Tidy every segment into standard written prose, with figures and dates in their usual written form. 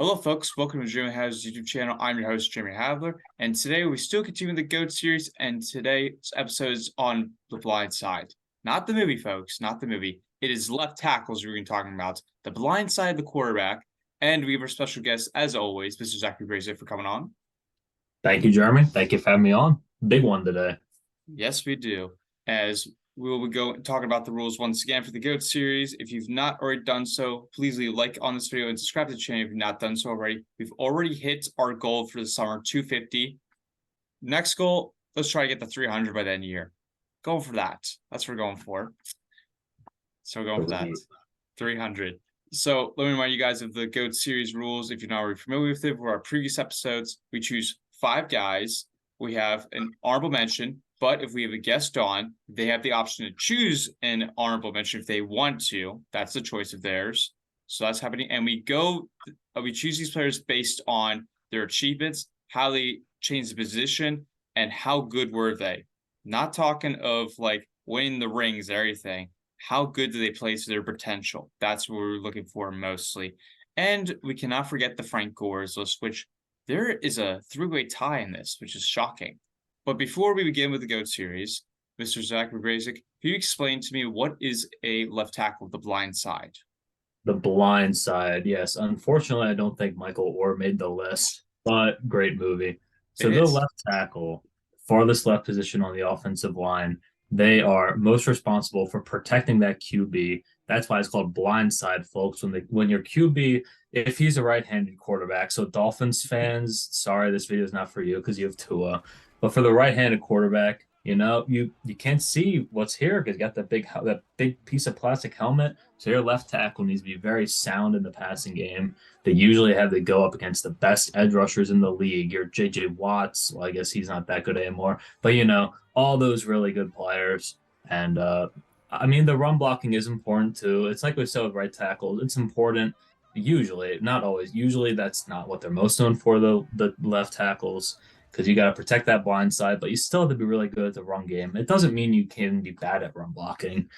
Hello, folks. Welcome to Jeremy Hadler's YouTube channel. I'm your host, Jeremy Hadler, and today we still continue the GOAT series. And today's episode is on The Blind Side, not the movie, folks, not the movie. It is left tackles we're going to be talking about, the blind side of the quarterback. And we have our special guest, as always, Mr. Zachary Brazier, for coming on. Thank you, Jeremy. Thank you for having me on. Big one today. Yes, we do. As we will go talking about the rules once again for the GOAT series. If you've not already done so, please leave a like on this video and subscribe to the channel if you've not done so already. We've already hit our goal for the summer, 250. Next goal, let's try to get the 300 by the end of the year. Going for that. That's what we're going for. So we're going for that. 300. So let me remind you guys of the GOAT series rules. If you're not already familiar with it, for our previous episodes, we choose 5 guys. We have an honorable mention. But if we have a guest on, they have the option to choose an honorable mention if they want to. That's the choice of theirs. So that's happening. And we choose these players based on their achievements, how they changed the position, and how good were they. Not talking of like winning the rings or everything. How good do they play to their potential? That's what we're looking for mostly. And we cannot forget the Frank Gore's list, which there is a 3-way tie in this, which is shocking. But before we begin with the GOAT series, Mr. Zachary Brazick, can you explain to me what is a left tackle, the blind side? The blind side, yes. Unfortunately, I don't think Michael Orr made the list, but great movie. So It the is. left tackle, farthest left position on the offensive line, they are most responsible for protecting that QB. That's why it's called blind side, folks. When your QB, if he's a right-handed quarterback, so Dolphins fans, sorry, this video is not for you because you have Tua. But for the right-handed quarterback, you can't see what's here because you got that big piece of plastic helmet. So your left tackle needs to be very sound in the passing game. They usually have to go up against the best edge rushers in the league. Your J.J. Watts, well, I guess he's not that good anymore. But all those really good players. And I mean, the run blocking is important too. It's like we said with right tackles. It's important. Usually, not always. Usually, that's not what they're most known for, though. The left tackles, because you got to protect that blind side, but you still have to be really good at the run game. It doesn't mean you can be bad at run blocking,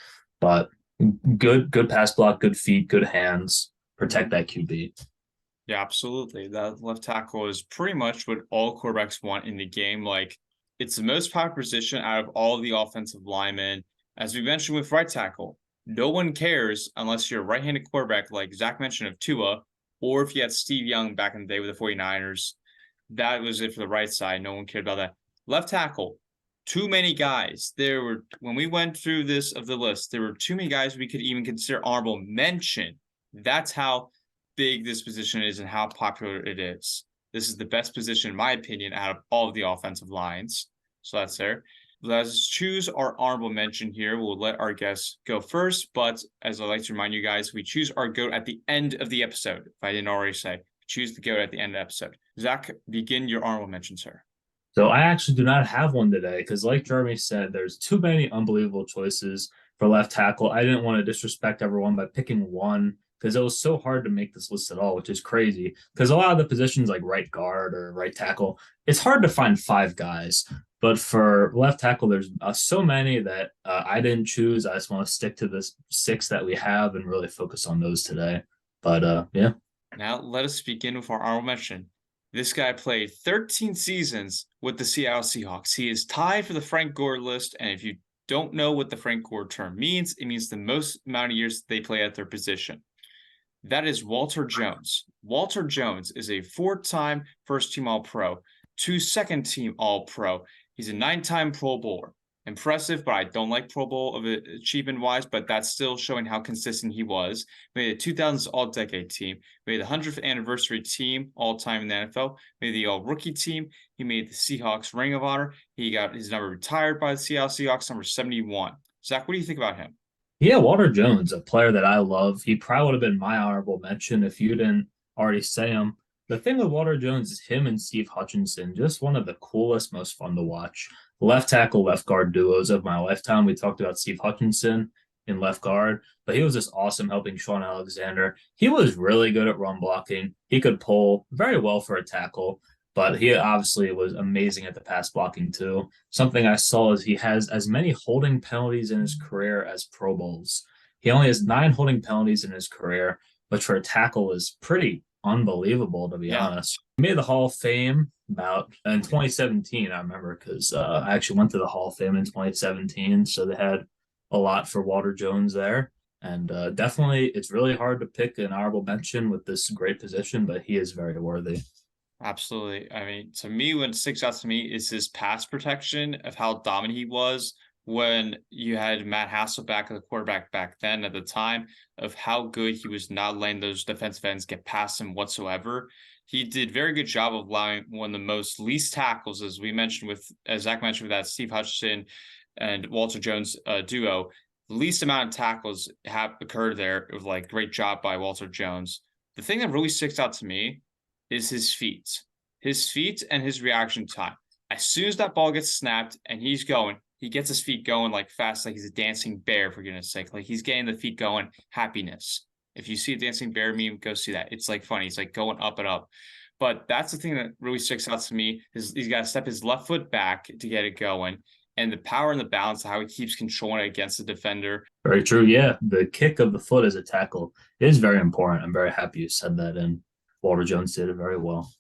but good pass block, good feet, good hands, protect that QB. Yeah, absolutely. That left tackle is pretty much what all quarterbacks want in the game. Like, it's the most popular position out of all the offensive linemen. As we mentioned with right tackle, no one cares unless you're a right-handed quarterback like Zach mentioned of Tua, or if you had Steve Young back in the day with the 49ers. That was it for the right side. No one cared about that. Left tackle, too many guys. When we went through this of the list, there were too many guys we could even consider honorable mention. That's how big this position is and how popular it is. This is the best position, in my opinion, out of all of the offensive lines. So that's there. Let's choose our honorable mention here. We'll let our guests go first, but as I like to remind you guys, we choose our GOAT at the end of the episode. If I didn't already say, choose the GOAT at the end of the episode. Zach, begin your honorable mention, sir. So I actually do not have one today because, like Jeremy said, there's too many unbelievable choices for left tackle. I didn't want to disrespect everyone by picking one because it was so hard to make this list at all, which is crazy. Because a lot of the positions like right guard or right tackle, it's hard to find 5 guys. But for left tackle, there's so many that I didn't choose. I just want to stick to the 6 that we have and really focus on those today. But yeah. Now let us begin with our honorable mention. This guy played 13 seasons with the Seattle Seahawks. He is tied for the Frank Gore list, and if you don't know what the Frank Gore term means, it means the most amount of years they play at their position. That is Walter Jones. Walter Jones is a 4-time first-team All-Pro, 2 second-team All-Pro. He's a 9-time Pro Bowler. Impressive, but I don't like Pro Bowl of achievement-wise, but that's still showing how consistent he was. Made the 2000s All-Decade team. Made the 100th anniversary team all-time in the NFL. Made the All-Rookie team. He made the Seahawks Ring of Honor. He got his number retired by the Seattle Seahawks, number 71. Zach, what do you think about him? Yeah, Walter Jones, a player that I love. He probably would have been my honorable mention if you didn't already say him. The thing with Walter Jones is him and Steve Hutchinson, just one of the coolest, most fun to watch. Left tackle, left guard duos of my lifetime. We talked about Steve Hutchinson in left guard, but he was just awesome helping Shaun Alexander. He was really good at run blocking. He could pull very well for a tackle, but he obviously was amazing at the pass blocking too. Something I saw is he has as many holding penalties in his career as Pro Bowls. He only has 9 holding penalties in his career, which for a tackle is pretty unbelievable, to be Yeah, honest. He made the Hall of Fame about in 2017, I remember, because I actually went to the Hall of Fame in 2017. So they had a lot for Walter Jones there. And definitely, it's really hard to pick an honorable mention with this great position, but he is very worthy. absolutely. I mean, to me, what sticks out to me is his pass protection of how dominant he was when you had Matt Hasselbeck, the quarterback back then at the time, of how good he was not letting those defensive ends get past him whatsoever. He did very good job of allowing one of the most least tackles, as we mentioned as Zach mentioned with that Steve Hutchinson and Walter Jones duo. The least amount of tackles have occurred there. It was like great job by Walter Jones. The thing that really sticks out to me is his feet and his reaction time. As soon as that ball gets snapped and he's going, he gets his feet going like fast, like he's a dancing bear, for goodness sake. Like he's getting the feet going, happiness. If you see a dancing bear meme, go see that. It's like funny. He's like going up and up. But that's the thing that really sticks out to me is he's got to step his left foot back to get it going. And the power and the balance of how he keeps controlling it against the defender. Very true. Yeah, the kick of the foot as a tackle is very important. I'm very happy you said that, and Walter Jones did it very well.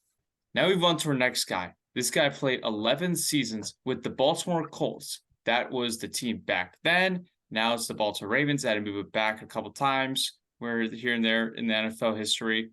Now we move on to our next guy. This guy played 11 seasons with the Baltimore Colts. That was the team back then. Now it's the Baltimore Ravens. I had to move it back a couple times, where here and there in the NFL history.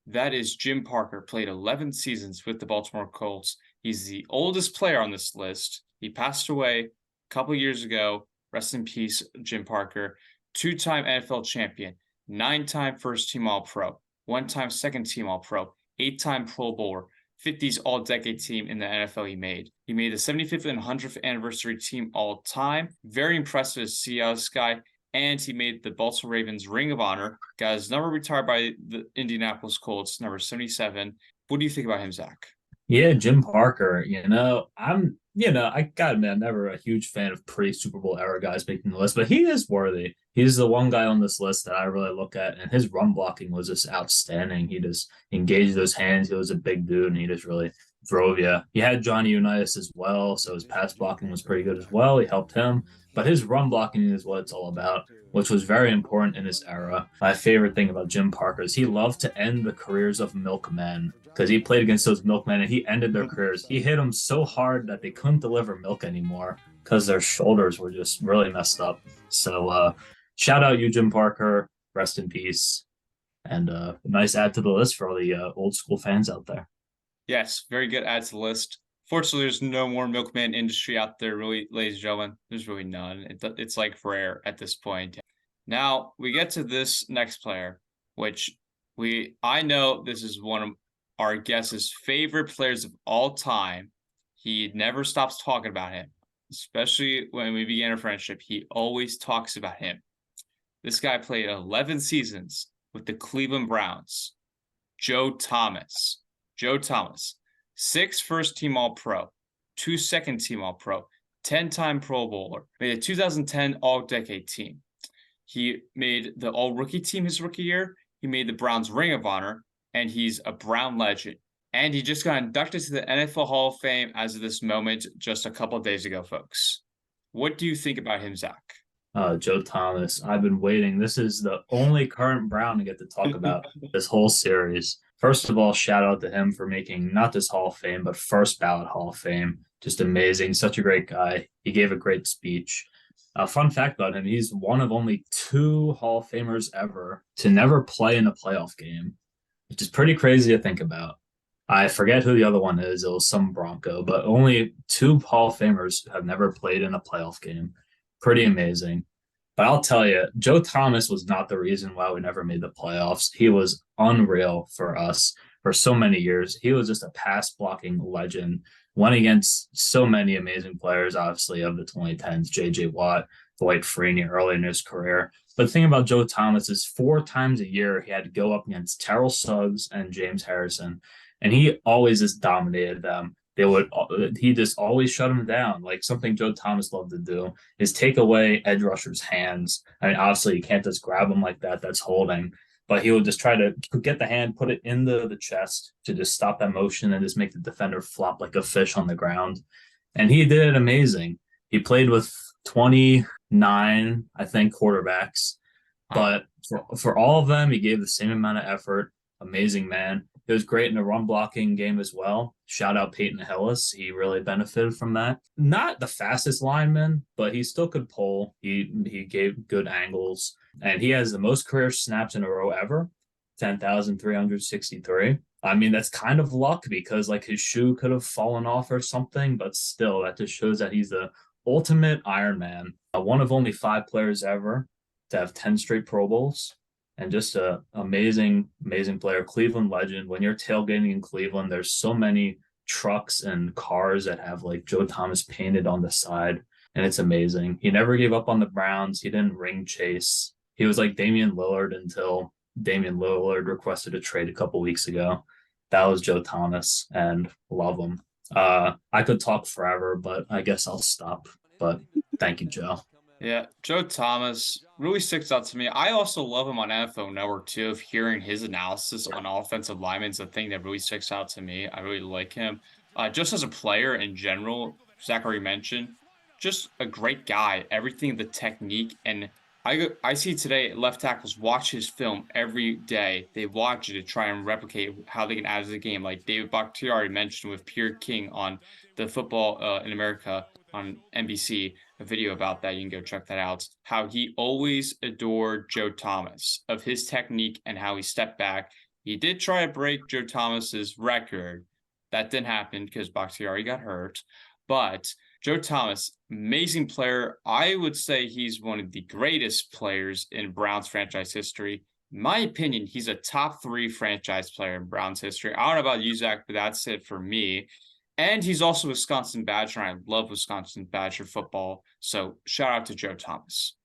That is Jim Parker, played 11 seasons with the Baltimore Colts. He's the oldest player on this list. He passed away a couple years ago. Rest in peace, Jim Parker. 2-time NFL champion, 9-time first-team All-Pro, 1-time second-team All-Pro, 8-time Pro Bowler, 50s All-Decade team in the NFL he made. He made the 75th and 100th anniversary team all-time. Very impressive to see this guy. And he made the Baltimore Ravens Ring of Honor. Got his number retired by the Indianapolis Colts, number 77. What do you think about him, Zach? Yeah, Jim Parker, I gotta admit, I'm never a huge fan of pre-Super Bowl era guys making the list, but he is worthy. He's the one guy on this list that I really look at, and his run blocking was just outstanding. He just engaged those hands. He was a big dude, and he just really drove you. He had Johnny Unitas as well, so his pass blocking was pretty good as well. He helped him, but his run blocking is what it's all about, which was very important in his era. My favorite thing about Jim Parker is he loved to end the careers of milkmen because he played against those milkmen and he ended their careers. He hit them so hard that they couldn't deliver milk anymore because their shoulders were just really messed up. So shout out you, Jim Parker. Rest in peace. And a nice add to the list for all the old school fans out there. Yes, very good add to the list. Fortunately, there's no more milkman industry out there, really, ladies and gentlemen. There's really none. It's like rare at this point. Now we get to this next player, which I know this is one of our guest's favorite players of all time. He never stops talking about him, especially when we began a friendship. He always talks about him. This guy played 11 seasons with the Cleveland Browns. Joe Thomas. 6 first-team All-Pro, 2 second-team All-Pro, 10-time Pro Bowler, made a 2010 All-Decade team. He made the All-Rookie team his rookie year. He made the Browns Ring of Honor, and he's a Brown legend. And he just got inducted to the NFL Hall of Fame as of this moment just a couple of days ago, folks. What do you think about him, Zach? Joe Thomas. I've been waiting. This is the only current Brown to get to talk about this whole series. First of all, shout out to him for making not just Hall of Fame, but first ballot Hall of Fame. Just amazing. Such a great guy. He gave a great speech. A fun fact about him, he's one of only 2 Hall of Famers ever to never play in a playoff game, which is pretty crazy to think about. I forget who the other one is. It was some Bronco, but only 2 Hall of Famers have never played in a playoff game. Pretty amazing. But I'll tell you, Joe Thomas was not the reason why we never made the playoffs. He was unreal for us for so many years. He was just a pass blocking legend. Went against so many amazing players, obviously, of the 2010s, J.J. Watt, Dwight Freeney early in his career. But the thing about Joe Thomas is 4 times a year he had to go up against Terrell Suggs and James Harrison, and he always just dominated them. He just always shut him down. Like something Joe Thomas loved to do is take away edge rushers' hands. I mean, obviously you can't just grab them like that. That's holding. But he would just try to get the hand, put it into the chest to just stop that motion and just make the defender flop like a fish on the ground. And he did it amazing. He played with 29, I think, quarterbacks. But for all of them, he gave the same amount of effort. amazing man. He was great in the run blocking game as well. Shout out Peyton Hillis. He really benefited from that. Not the fastest lineman, but he still could pull. He gave good angles. And he has the most career snaps in a row ever, 10,363. I mean, that's kind of luck because like his shoe could have fallen off or something, but still, that just shows that he's the ultimate Iron Man. One of only 5 players ever to have 10 straight Pro Bowls and just a amazing, amazing player. Cleveland legend. When you're tailgating in Cleveland, there's so many trucks and cars that have like Joe Thomas painted on the side, and it's amazing. He never gave up on the Browns. He didn't ring chase. He was like Damian Lillard until Damian Lillard requested a trade a couple weeks ago. That was Joe Thomas, and love him. I could talk forever, but I guess I'll stop. But thank you, Joe. Yeah, Joe Thomas really sticks out to me. I also love him on NFL Network too. Of hearing his analysis on offensive linemen is a thing that really sticks out to me. I really like him. Just as a player in general, Zachary mentioned, just a great guy. Everything, the technique, and I see today left tackles watch his film every day. They watch it to try and replicate how they can add to the game. Like David Bakhtiari mentioned with Pierre King on the Football in America on NBC, a video about that. You can go check that out. How he always adored Joe Thomas, of his technique and how he stepped back. He did try to break Joe Thomas's record. That didn't happen because Bakhtiari got hurt. But Joe Thomas, amazing player. I would say he's one of the greatest players in Browns franchise history. In my opinion, he's a top 3 franchise player in Browns history. I don't know about you, Zach, but that's it for me. And he's also a Wisconsin Badger, and I love Wisconsin Badger football. So shout out to Joe Thomas.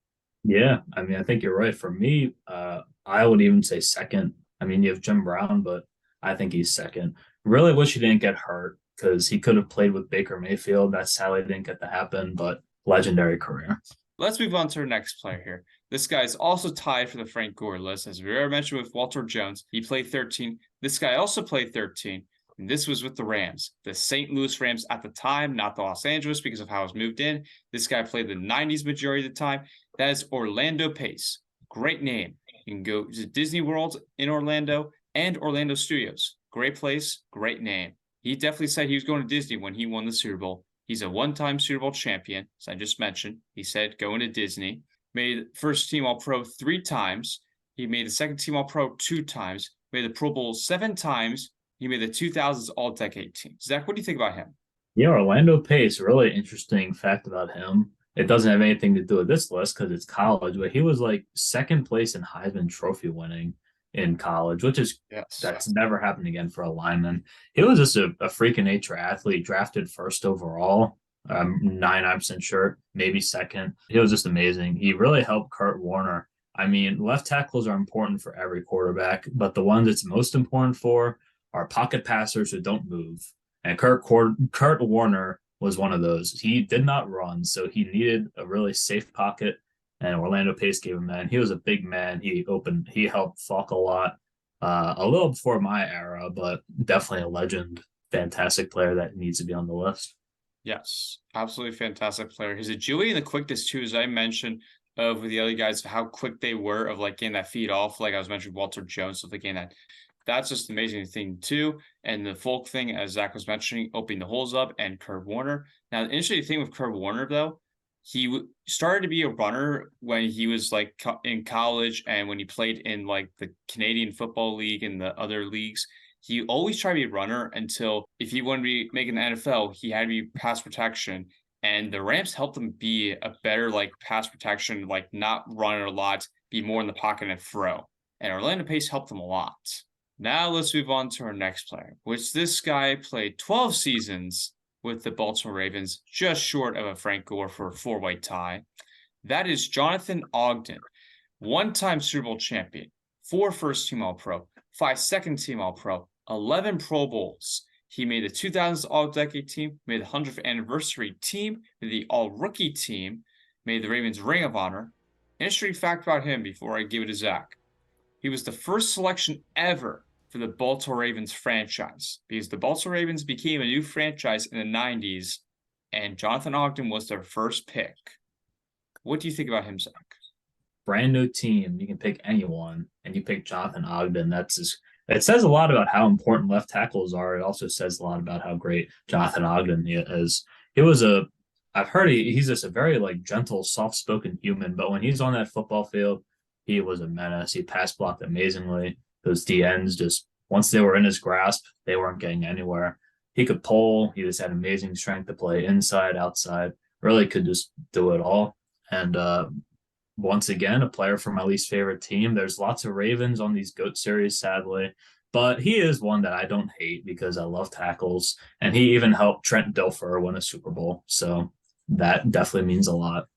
Yeah, I mean, I think you're right. For me, I would even say second. I mean, you have Jim Brown, but I think he's second. Really wish he didn't get hurt because he could have played with Baker Mayfield. That sadly didn't get to happen, but legendary career. Let's move on to our next player here. This guy is also tied for the Frank Gore list. As we already mentioned with Walter Jones, he played 13. This guy also played 13. And this was with the Rams, the St. Louis Rams at the time, not the Los Angeles because of how it was moved in. This guy played the 90s majority of the time. That is Orlando Pace. Great name. You can go to Disney World in Orlando and Orlando Studios. Great place, great name. He definitely said he was going to Disney when he won the Super Bowl. He's a one-time Super Bowl champion, as I just mentioned. He said going to Disney. Made first team All-Pro 3 times. He made the second team All-Pro 2 times. Made the Pro Bowl 7 times. He made the 2000s All-Decade team. Zach, what do you think about him? Yeah, Orlando Pace, really interesting fact about him. It doesn't have anything to do with this list because it's college, but he was like second place in Heisman Trophy winning in college, which is that's never happened again for a lineman. He was just a freak of nature athlete, drafted first overall. I'm 99% sure, maybe second. He was just amazing. He really helped Kurt Warner. I mean, left tackles are important for every quarterback, but the ones it's most important for are pocket passers who don't move. And Kurt Warner was one of those. He did not run, so he needed a really safe pocket, and Orlando Pace gave him that. And he was a big man. He helped Falk a lot, a little before my era, but definitely a legend, fantastic player that needs to be on the list. Yes, absolutely fantastic player. His agility and the quickness too, as I mentioned, of the other guys, how quick they were of like getting that feed off. Like I was mentioning Walter Jones, so like getting that. That's just an amazing thing too. And the Folk thing, as Zach was mentioning, opening the holes up, and Kurt Warner. Now, the interesting thing with Kurt Warner, though, he started to be a runner when he was like in college and when he played in like the Canadian Football League and the other leagues. He always tried to be a runner until if he wanted to be making the NFL, he had to be pass protection. And the Rams helped him be a better like pass protection, like not run a lot, be more in the pocket and throw. And Orlando Pace helped him a lot. Now let's move on to our next player, which this guy played 12 seasons with the Baltimore Ravens, just short of a Frank Gore for a 4-way tie. That is Jonathan Ogden, one-time Super Bowl champion, 4 first-team All-Pro, 5 second-team All-Pro, 11 Pro Bowls. He made the 2000s All-Decade team, made the 100th anniversary team, made the All-Rookie team, made the Ravens Ring of Honor. Interesting fact about him before I give it to Zach. He was the first selection ever for the Baltimore Ravens franchise because the Baltimore Ravens became a new franchise in the 90s, and Jonathan Ogden was their first pick. What do you think about him, Zach? Brand new team. You can pick anyone, and you pick Jonathan Ogden. That's It says a lot about how important left tackles are. It also says a lot about how great Jonathan Ogden is. He was a, I've heard he's just a very like gentle, soft-spoken human, but when he's on that football field, he was a menace. He pass blocked amazingly. Those DNs just once they were in his grasp, they weren't getting anywhere. He could pull. He just had amazing strength to play inside, outside. Really could just do it all. And once again, a player from my least favorite team. There's lots of Ravens on these GOAT series, sadly, but he is one that I don't hate because I love tackles, and he even helped Trent Dilfer win a Super Bowl. So that definitely means a lot.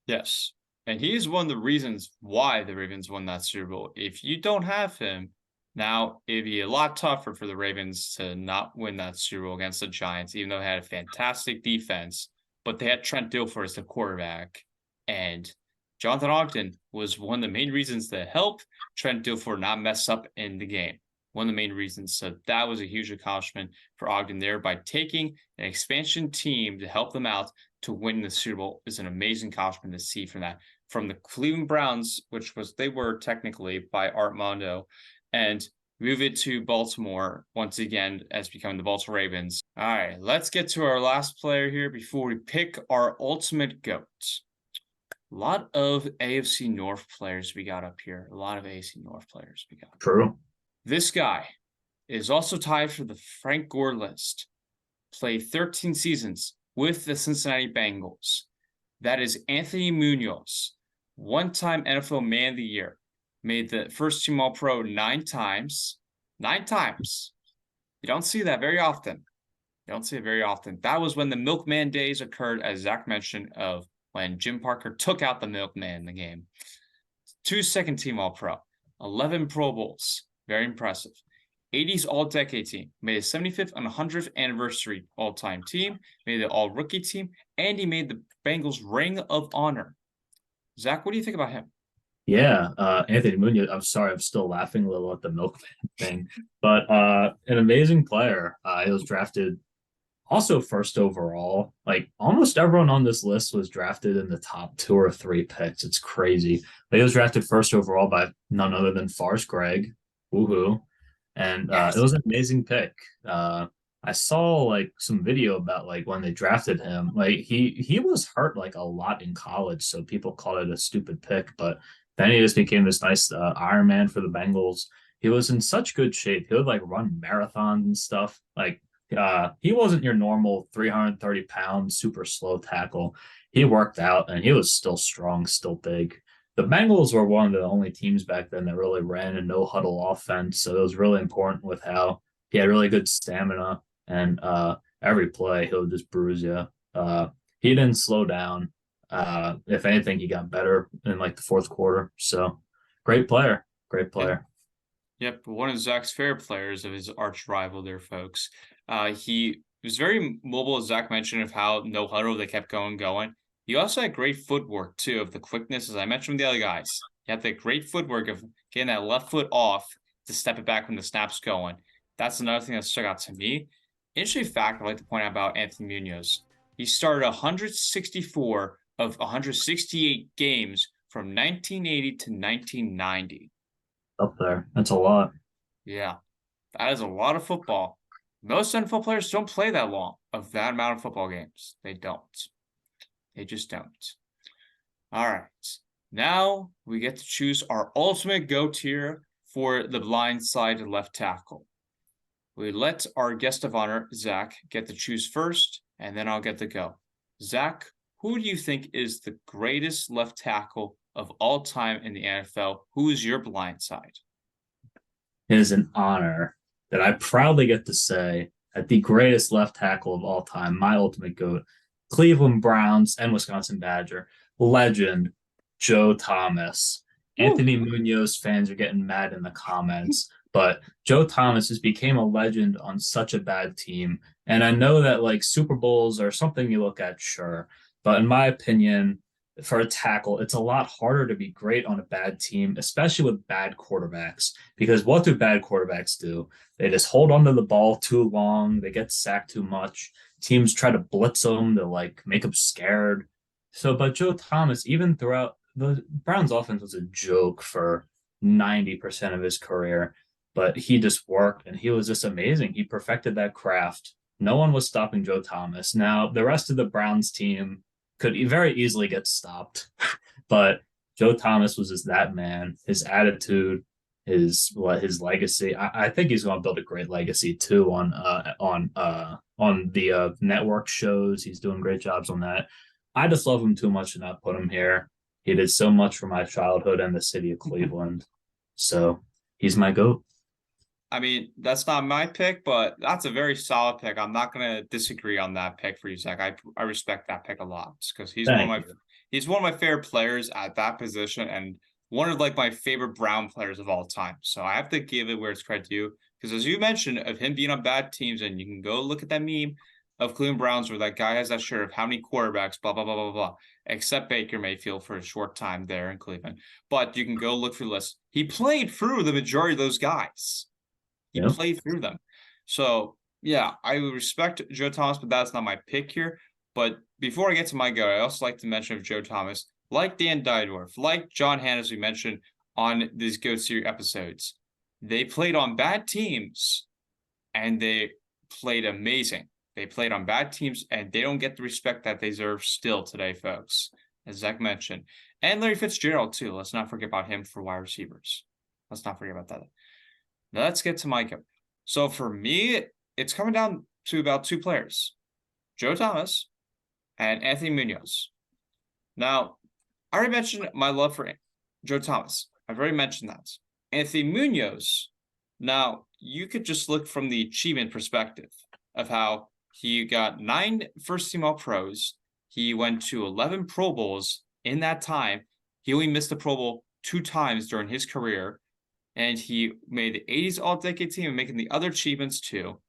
Yes. And he is one of the reasons why the Ravens won that Super Bowl. If you don't have him, now it'd be a lot tougher for the Ravens to not win that Super Bowl against the Giants, even though they had a fantastic defense. But they had Trent Dilfer as the quarterback. And Jonathan Ogden was one of the main reasons to help Trent Dilfer not mess up in the game. One of the main reasons. So that was a huge accomplishment for Ogden there by taking an expansion team to help them out to win the Super Bowl is an amazing accomplishment to see from that. From the Cleveland Browns, which was they were technically by Art Mondo, and move it to Baltimore once again as becoming the Baltimore Ravens. All right, let's get to our last player here before we pick our ultimate GOAT. A lot of AFC North players we got up here. A lot of AFC North players we got. True. This guy is also tied for the Frank Gore list. Played 13 seasons with the Cincinnati Bengals. That is Anthony Munoz, one-time NFL Man of the Year. Made the first team All-Pro 9 times. 9 times. You don't see that very often. You don't see it very often. That was when the Milkman days occurred, as Zach mentioned, of when Jim Parker took out the Milkman in the game. 2 second-team All-Pro. 11 Pro Bowls. Very impressive. 80s All-Decade team. Made a 75th and 100th anniversary all-time team. Made the All-Rookie team. And he made the Bengals Ring of Honor. Zach, what do you think about him? Yeah, Anthony Munoz. I'm sorry, I'm still laughing a little at the milkman thing, but an amazing player. He was drafted also first overall. Like almost everyone on this list was drafted in the top 2 or 3 picks. It's crazy. But he was drafted first overall by none other than Forrest Gregg. Woohoo! And Yes. it was an amazing pick. I saw like some video about like when they drafted him. Like he was hurt like a lot in college, so people called it a stupid pick. But then he just became this nice Iron Man for the Bengals. He was in such good shape. He would like run marathons and stuff. Like he wasn't your normal 330 pound super slow tackle. He worked out and he was still strong, still big. The Bengals were one of the only teams back then that really ran a no huddle offense. So it was really important with how he had really good stamina and every play he'll just bruise you. He didn't slow down. If anything, he got better in like the fourth quarter. So great player, great player. Yep, one of Zach's favorite players of his arch rival there, folks. He was very mobile, as Zach mentioned, of how no huddle they kept going. He also had great footwork too, of the quickness, as I mentioned with the other guys. He had the great footwork of getting that left foot off to step it back when the snap's going. That's another thing that stuck out to me. Interesting fact I'd like to point out about Anthony Munoz. He started 164 of 168 games from 1980 to 1990. Up there. That's a lot. Yeah, that is a lot of football. Most NFL players don't play that long of that amount of football games. They don't. They just don't. All right. Now we get to choose our ultimate GOAT here for the blindside left tackle. We let our guest of honor, Zach, get to choose first, and then I'll get to go. Zach, who do you think is the greatest left tackle of all time in the NFL? Who is your blindside? It is an honor that I proudly get to say that the greatest left tackle of all time, my ultimate GOAT, Cleveland Browns and Wisconsin Badger legend, Joe Thomas. Woo. Anthony Munoz fans are getting mad in the comments, but Joe Thomas just became a legend on such a bad team. And I know that like Super Bowls are something you look at, sure. But in my opinion, for a tackle, it's a lot harder to be great on a bad team, especially with bad quarterbacks. Because what do bad quarterbacks do? They just hold onto the ball too long. They get sacked too much. Teams try to blitz them to like make them scared. So, but Joe Thomas, even throughout the Browns offense was a joke for 90% of his career. but he just worked and he was just amazing. He perfected that craft. No one was stopping Joe Thomas. Now, the rest of the Browns team could very easily get stopped, but Joe Thomas was just that man. His attitude, his legacy. I think he's going to build a great legacy too on the network shows. He's doing great jobs on that. I just love him too much to not put him here. He did so much for my childhood and the city of Cleveland. So he's my GOAT. I mean, that's not my pick, but that's a very solid pick. I'm not gonna disagree on that pick for you, Zach. I respect that pick a lot because he's one of my favorite players at that position and one of like my favorite Brown players of all time. So I have to give it where it's credit to you because as you mentioned of him being on bad teams, and you can go look at that meme of Cleveland Browns where that guy has that shirt of how many quarterbacks, blah blah blah blah blah, except Baker Mayfield for a short time there in Cleveland. But you can go look through the list. He played through the majority of those guys. He played through them. So, yeah, I would respect Joe Thomas, but that's not my pick here. But before I get to my go, I also like to mention of Joe Thomas, like Dan Dierdorf, like John Hannah, as we mentioned on these GOAT Series episodes, they played on bad teams and they played amazing. They played on bad teams and they don't get the respect that they deserve still today, folks, as Zach mentioned. And Larry Fitzgerald, too. Let's not forget about him for wide receivers. Let's not forget about that. Now let's get to Micah. So for me, it's coming down to about two players, Joe Thomas and Anthony Munoz. Now, I already mentioned my love for Joe Thomas. I've already mentioned that. Anthony Munoz, now you could just look from the achievement perspective of how he got 9 first-team All-Pros. He went to 11 Pro Bowls in that time. He only missed the Pro Bowl 2 times during his career. And he made the 80s All-Decade team and making the other achievements too.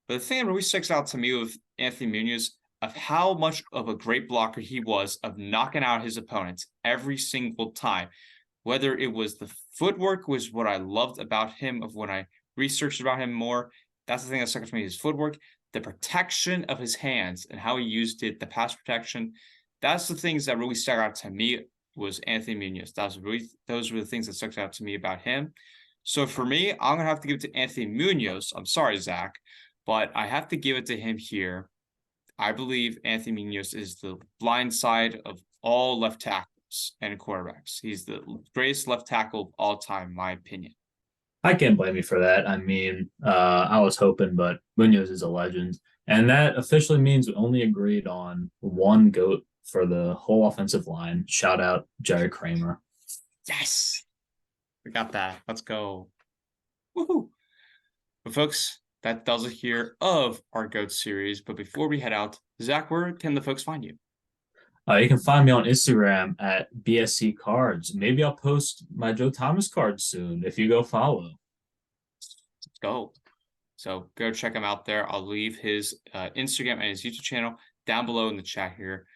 But the thing that really sticks out to me with Anthony Munoz of how much of a great blocker he was of knocking out his opponents every single time. Whether it was the footwork was what I loved about him of when I researched about him more. That's the thing that stuck out to me, his footwork, the protection of his hands and how he used it, the pass protection. That's the things that really stuck out to me was Anthony Munoz. Those were the things that stuck out to me about him. So for me, I'm gonna have to give it to Anthony Munoz. I'm sorry, Zach, but I have to give it to him here. I believe Anthony Munoz is the blind side of all left tackles and quarterbacks. He's the greatest left tackle of all time, in my opinion. I can't blame you for that. I mean, I was hoping, but Munoz is a legend. And that officially means we only agreed on one GOAT for the whole offensive line. Shout out Jerry Kramer. Yes, we got that. Let's go. Woohoo! But folks, that does it here of our GOAT series. But before we head out, Zach, where can the folks find you? You can find me on Instagram at BSC Cards. Maybe I'll post my Joe Thomas cards soon if you go follow. Let's go. So go check him out there. I'll leave his Instagram and his YouTube channel down below in the chat here.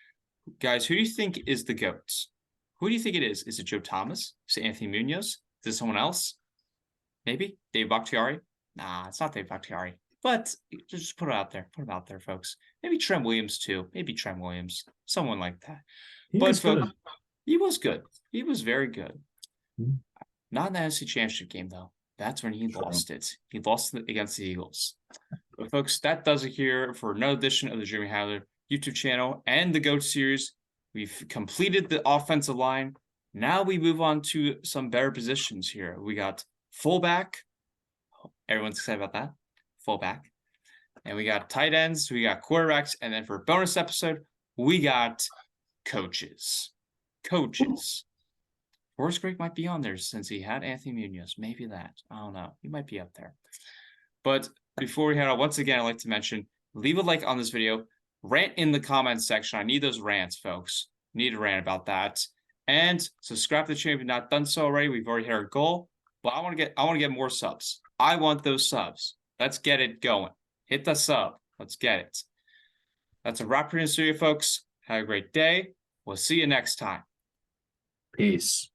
Guys, who do you think is the GOAT? Who do you think it is? Is it Joe Thomas? Is it Anthony Munoz? Is it someone else? Maybe Dave Bakhtiari? Nah, it's not Dave Bakhtiari. But just put it out there. Put it out there, folks. Maybe Trent Williams, too. Maybe Trent Williams. Someone like that. He was good. He was good. He was very good. Mm-hmm. Not in the NFC Championship game, though. That's when he lost it. He lost it against the Eagles. But, folks, that does it here for another edition of the Jimmy Hadler YouTube channel and the GOAT series. We've completed the offensive line. Now we move on to some better positions here. We got fullback. Everyone's excited about that. Fullback. And we got tight ends. We got quarterbacks. And then for a bonus episode, we got coaches. Coaches. Forrest Gregg might be on there since he had Anthony Munoz. Maybe that. I don't know. He might be up there. But before we head out, once again, I'd like to mention, leave a like on this video. Rant in the comments section. I need those rants, folks. Need a rant about that. And subscribe to the channel if you've not done so already. We've already hit our goal. But I want to get more subs. I want those subs. Let's get it going. Hit the sub. Let's get it. That's a wrap here in the studio, folks. Have a great day. We'll see you next time. Peace.